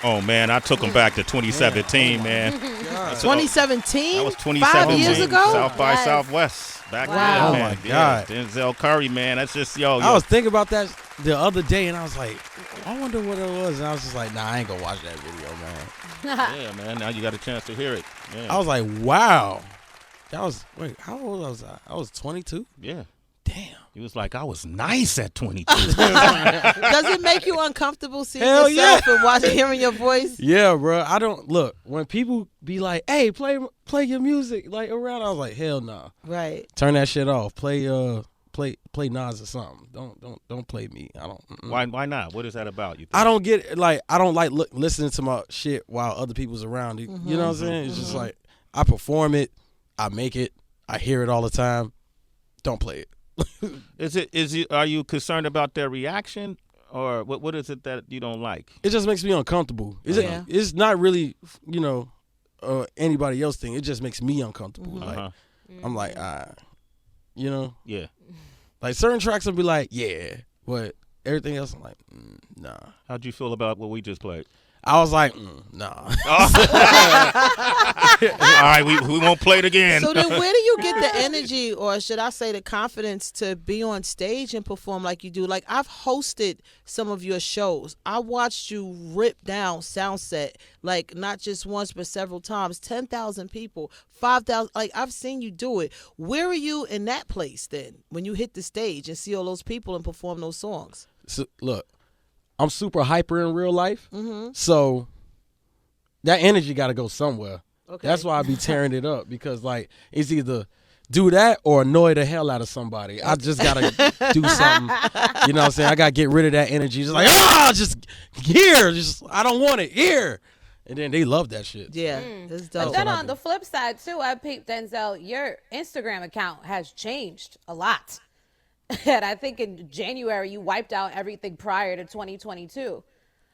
Oh, man, I took him back to 2017, man. 2017? That was 2017. 5 years ago? South by Southwest. Back then, Wow. man. Oh, my God. Yeah, Denzel Curry, man. That's just, yo. I was thinking about that the other day, and I was like, I wonder what it was. And I was just like, nah, I ain't going to watch that video, man. Yeah, man. Now you got a chance to hear it. Yeah. I was like, wow. Wait, how old was I? I was 22? Yeah. Damn. He was like, I was nice at 22. Does it make you uncomfortable seeing Hell yourself and hearing your voice? Yeah, bro. I don't look when people be like, "Hey, play your music like around." I was like, "Hell no." Nah. Right. Turn that shit off. Play Nas or something. Don't play me. I don't. Why not? What is that about? You think? I don't get like I don't like listening to my shit while other people's around. You know what I'm saying? It's just like I perform it, I make it, I hear it all the time. Don't play it. Are you concerned about their reaction, or what is it that you don't like? It just makes me uncomfortable. It's not really, anybody else thing. It just makes me uncomfortable. Like I'm like, Yeah. Like certain tracks will be like, yeah, but everything else I'm like, nah. How'd you feel about what we just played? I was like, nah. All right, we won't play it again. So then where do you get the energy, or should I say the confidence, to be on stage and perform like you do? Like, I've hosted some of your shows. I watched you rip down Soundset, like not just once but several times. 10,000 people, 5,000. Like, I've seen you do it. Where are you in that place then when you hit the stage and see all those people and perform those songs? So, look, I'm super hyper in real life, so that energy got to go somewhere. Okay. That's why I be tearing it up, because like it's either do that or annoy the hell out of somebody. I just gotta do something. You know what I'm saying? I gotta get rid of that energy. Just like just here, I don't want it here. And then they love that shit. Yeah, it's dope. But then on the flip side too, I peeped, Denzel, your Instagram account has changed a lot. And I think in January you wiped out everything prior to 2022.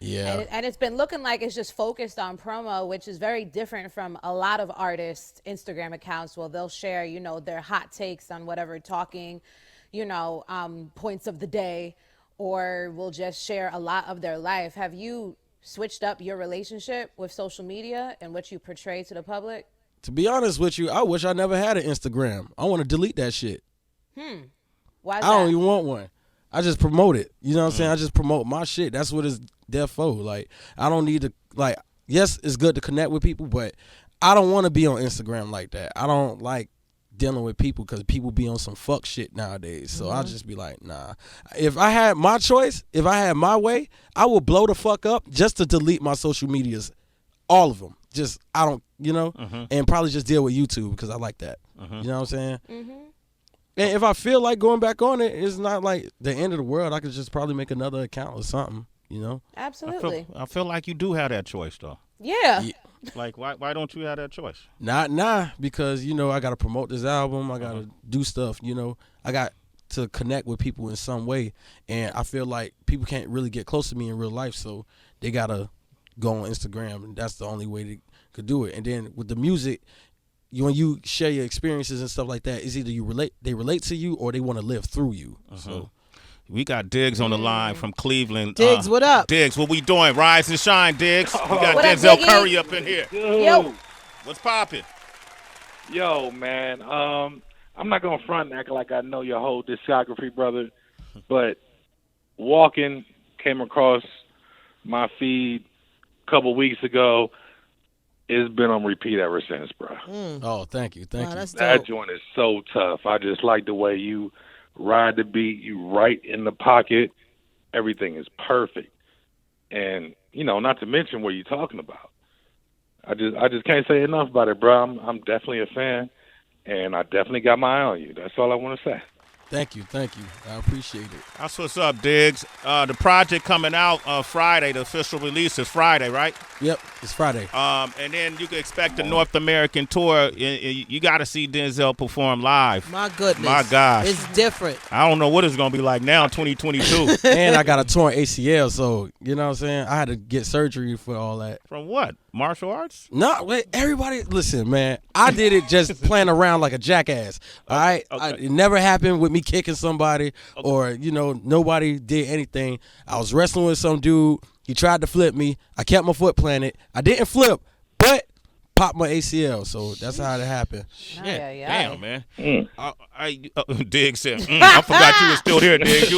Yeah. And it's been looking like it's just focused on promo, which is very different from a lot of artists' Instagram accounts. Well, they'll share, their hot takes on whatever talking, points of the day, or will just share a lot of their life. Have you switched up your relationship with social media and what you portray to the public? To be honest with you, I wish I never had an Instagram. I want to delete that shit. Why is I don't that? even want one. I just promote it. You know what I'm saying? I just promote my shit. That's what it's there for. Like, I don't need to, like, yes, it's good to connect with people, but I don't want to be on Instagram like that. I don't like dealing with people because people be on some fuck shit nowadays. So I'll just be like, nah. If I had my choice, if I had my way, I would blow the fuck up just to delete my social medias. All of them. Just, I don't, and probably just deal with YouTube because I like that. You know what I'm saying? And if I feel like going back on it, it's not like the end of the world. I could just probably make another account or something, Absolutely. I feel like you do have that choice, though. Yeah. Like, why don't you have that choice? Nah, because, I got to promote this album. I got to do stuff, I got to connect with people in some way. And I feel like people can't really get close to me in real life, so they got to go on Instagram, and that's the only way they could do it. And then with the music, when you share your experiences and stuff like that, it's either they relate to you or they want to live through you. So we got Diggs on the line from Cleveland. Diggs, what up? Diggs, what we doing? Rise and shine, Diggs. We got What up, Denzel Diggy? Curry up in here. Yo. What's poppin'? Yo, man. I'm not gonna front and act like I know your whole discography, brother. But Walking came across my feed a couple weeks ago. It's been on repeat ever since, bro. Oh, thank you. Wow, that's That dope. joint is so tough. I just like the way you ride the beat, you right in the pocket. Everything is perfect. And, not to mention what you're talking about. I just can't say enough about it, bro. I'm definitely a fan, and I definitely got my eye on you. That's all I want to say. Thank you. I appreciate it. That's what's up, Diggs. The project coming out Friday. The official release is Friday, right? Yep, it's Friday. And then you can expect a North American tour. You got to see Denzel perform live. My goodness. My gosh. It's different. I don't know what it's going to be like now in 2022. And I got a torn ACL, so, you know what I'm saying? I had to get surgery for all that. From what? Martial arts? No, wait, everybody, listen, man. I did it just playing around like a jackass, all right? Okay. It never happened with me kicking somebody or, nobody did anything. I was wrestling with some dude. He tried to flip me. I kept my foot planted. I didn't flip, but popped my ACL. So that's how it happened. Shit, Ay, ay, ay. damn, man. Diggs said, I forgot you were still here, Diggs.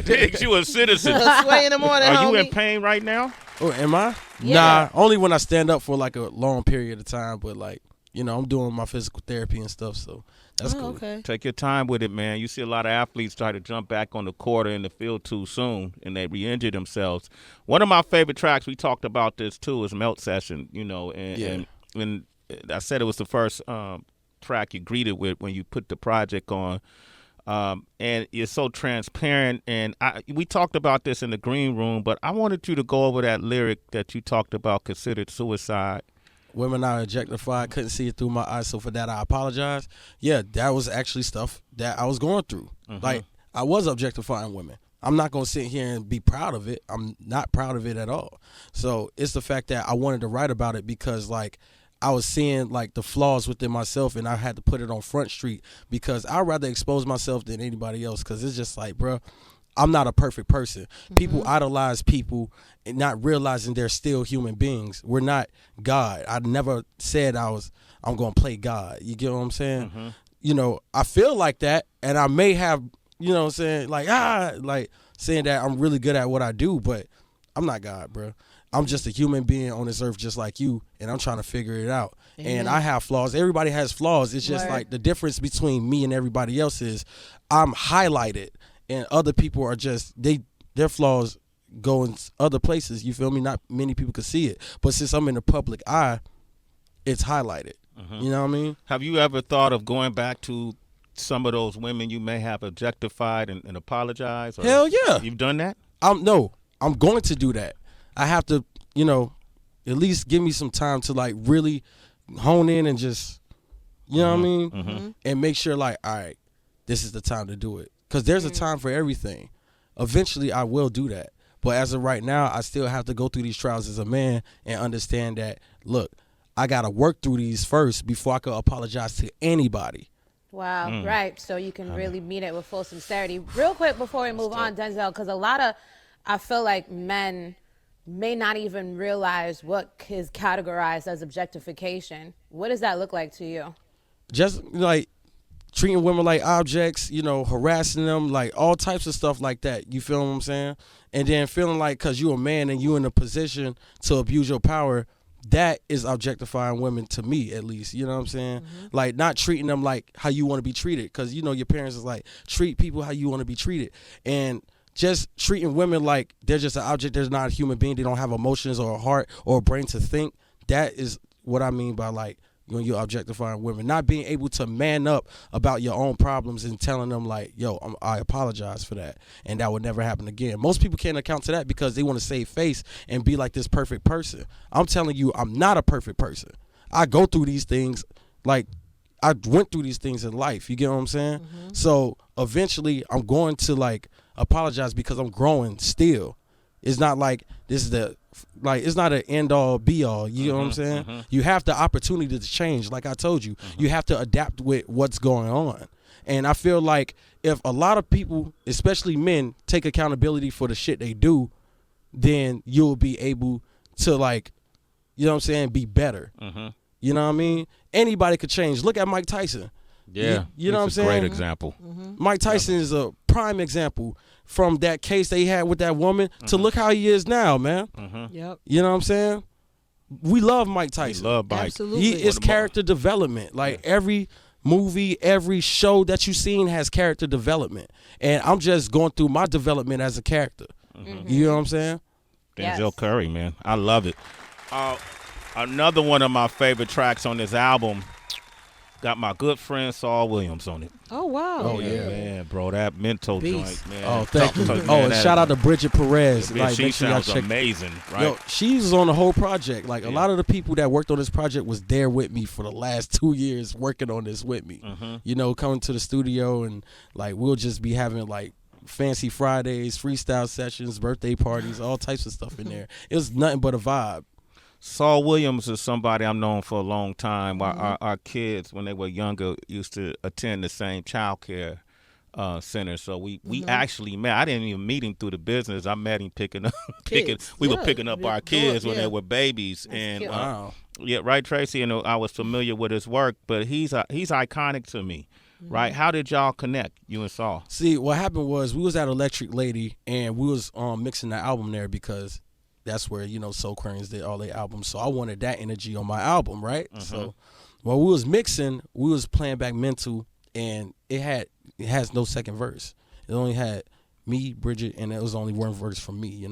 Diggs, you a citizen. Sway in the morning, Are you homie. in pain right now? Oh, am I? Yeah. Nah, only when I stand up for like a long period of time. But like, I'm doing my physical therapy and stuff. So that's cool. Okay. Take your time with it, man. You see a lot of athletes try to jump back on the court or in the field too soon, and they re-injure themselves. One of my favorite tracks, we talked about this too, is Melt Session, and I said it was the first track you greeted with when you put the project on. And it's so transparent, and we talked about this in the green room, but I wanted you to go over that lyric that you talked about, considered suicide. Women are objectified, couldn't see it through my eyes, so for that I apologize. Yeah, that was actually stuff that I was going through. Like, I was objectifying women. I'm not going to sit here and be proud of it. I'm not proud of it at all. So it's the fact that I wanted to write about it because, like, I was seeing, like, the flaws within myself, and I had to put it on Front Street because I'd rather expose myself than anybody else because it's just like, bro, I'm not a perfect person. People idolize people and not realizing they're still human beings. We're not God. I never said I'm going to play God. You get what I'm saying? I feel like that, and I may have, like saying that I'm really good at what I do, but I'm not God, bro. I'm just a human being on this earth just like you, and I'm trying to figure it out. And I have flaws. Everybody has flaws. It's just like the difference between me and everybody else is I'm highlighted, and other people are just, their flaws go in other places. You feel me? Not many people can see it. But since I'm in the public eye, it's highlighted. You know what I mean? Have you ever thought of going back to some of those women you may have objectified and apologize? Or Hell yeah. You've done that? I'm going to do that. I have to, at least give me some time to like really hone in and just, what I mean? And make sure like, all right, this is the time to do it. Because there's a time for everything. Eventually, I will do that. But as of right now, I still have to go through these trials as a man and understand that, look, I got to work through these first before I can apologize to anybody. Wow, right. So you can really mean it with full sincerity. Real quick before we move on, Denzel, because I feel like men may not even realize what is categorized as objectification. What does that look like to you? Just like treating women like objects, harassing them, like all types of stuff like that. You feel what I'm saying? And then feeling like because you're a man and you're in a position to abuse your power, that is objectifying women to me, at least. You know what I'm saying? Like not treating them like how you want to be treated, because your parents is like, treat people how you want to be treated. And just treating women like they're just an object, they're not a human being, they don't have emotions or a heart or a brain to think. That is what I mean by like when you're objectifying women, not being able to man up about your own problems and telling them like, yo, I apologize for that, and that would never happen again. Most people can't account to that because they want to save face and be like this perfect person. I'm telling you, I'm not a perfect person. I go through these things, like I went through these things in life. You get what I'm saying? So eventually I'm going to like apologize because I'm growing still. It's not like this is it's not an end all be all. You know what I'm saying? You have the opportunity to change. Like I told you, you have to adapt with what's going on. And I feel like if a lot of people, especially men, take accountability for the shit they do, then you'll be able to like, be better. You know what I mean? Anybody could change. Look at Mike Tyson. Yeah. You know what I'm saying? Great example. Mike Tyson is a prime example from that case they had with that woman to look how he is now, man. Yep. You know what I'm saying? We love Mike Tyson. We love Mike. Absolutely. It's character development. Like every movie, every show that you've seen has character development. And I'm just going through my development as a character. You know what I'm saying? Denzel Yes. Curry, man. I love it. Another one of my favorite tracks on this album got my good friend Saul Williams on it. Oh, wow. Oh, yeah. Man, bro, that mental Beast. joint, man. Oh, thank you. Man, And that- shout out to Bridget Perez. Man, she make sure y'all sounds check. amazing, right? Yo, she's on the whole project. Like a lot of the people that worked on this project was there with me for the last 2 years working on this with me. Coming to the studio and like we'll just be having like fancy Fridays, freestyle sessions, birthday parties, all types of stuff in there. It was nothing but a vibe. Saul Williams is somebody I've known for a long time. Our kids, when they were younger, used to attend the same child care center. So we actually met. I didn't even meet him through the business. I met him picking up we were picking up our kids when they were babies. That's and cute. Wow. yeah, right, Tracy. And I was familiar with his work, but he's iconic to me. Right? How did y'all connect, you and Saul? See, what happened was we was at Electric Lady and we was mixing the album there because that's where, Soul Aquarians did all their albums. So I wanted that energy on my album, right? So while we was mixing, we was playing back Mental, and it has no second verse. It only had me, Bridget, and it was only one verse from me,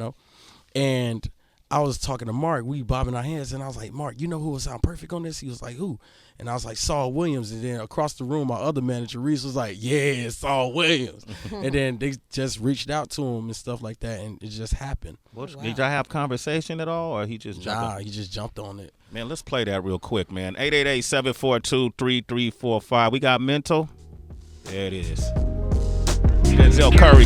And I was talking to Mark, we bobbing our heads, and I was like, Mark, you know who would sound perfect on this? He was like, who? And I was like, Saul Williams. And then across the room, my other manager, Reese, was like, yeah, Saul Williams. And then they just reached out to him and stuff like that, and it just happened. Did y'all have conversation at all, or he just jumped on? He just jumped on it. Man, let's play that real quick, man. 888-742-3345. We got Mental. There it is. Denzel Curry.